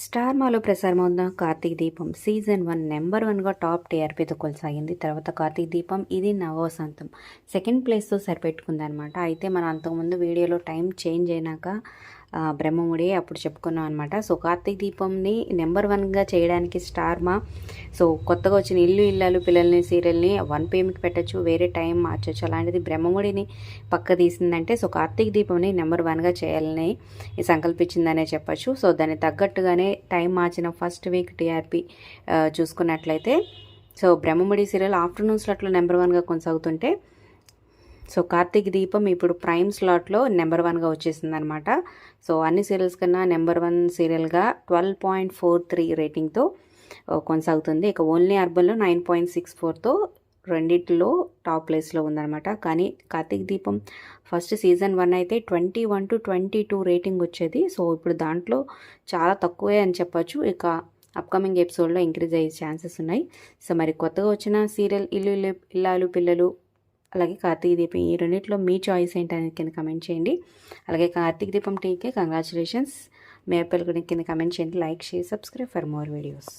Star మాలో ప్రసారమవుతున్న కార్తీక దీపం season 1 number 1గా టాప్ టీఆర్పీతో కొనసాగింది. తర్వాత కార్తీక దీపం ఇది నవవసంతం సెకండ్ ప్లేస్తో సరిపెట్టుకుందనమాట. అయితే మనం అంతకుముందు వీడియోలో టైం చేంజ్ అయినాక బ్రహ్మముడి అప్పుడు చెప్పుకున్నాం అనమాట. సో కార్తీక దీపంని నెంబర్ 1గా చేయడానికి స్టార్ మా కొత్తగా వచ్చిన ఇల్లు ఇల్లాలు పిల్లల్ని సీరియల్ని 1 PM పెట్టచ్చు, వేరే టైం మార్చచ్చు. అలాంటిది బ్రహ్మముడిని పక్క తీసిందంటే సో కార్తీక దీపంని నెంబర్ 1గా చేయాలని సంకల్పించిందనే చెప్పచ్చు. సో దానికి తగ్గట్టుగానే టైం మార్చిన ఫస్ట్ వీక్ టీఆర్పీ చూసుకున్నట్లయితే సో బ్రహ్మముడి సీరియల్ ఆఫ్టర్నూన్ స్లాట్లో నెంబర్ 1గా కొనసాగుతుంటే సో కార్తీక దీపం ఇప్పుడు ప్రైమ్ స్లాట్లో నెంబర్ 1గా వచ్చేసింది అనమాట. సో అన్ని సీరియల్స్ కన్నా నెంబర్ 1 సీరియల్గా 12.43 రేటింగ్తో కొనసాగుతుంది. ఇక ఓన్లీ అర్బన్లో 9.64తో రెండిట్లో టాప్ ప్లేస్లో ఉందన్నమాట. కానీ కార్తీక దీపం ఫస్ట్ సీజన్ 1 అయితే 21 to 22 రేటింగ్ వచ్చేది. సో ఇప్పుడు దాంట్లో చాలా తక్కువే అని చెప్పచ్చు. ఇక అప్కమింగ్ ఎపిసోడ్లో ఇంక్రీజ్ అయ్యే ఛాన్సెస్ ఉన్నాయి. సో మరి కొత్తగా వచ్చిన సీరియల్ ఇల్లు ఇల్లాలు పిల్లలు అలాగే కార్తీక దీపం ఈ రెండింటిలో మీ చాయిస్ ఏంటనేది కింద కమెంట్ చేయండి. అలాగే కార్తీక దీపం టీకే కంగ్రాచులేషన్స్. మీ అప్పలు కూడా కింద కమెంట్ చేయండి. Like share subscribe for more videos.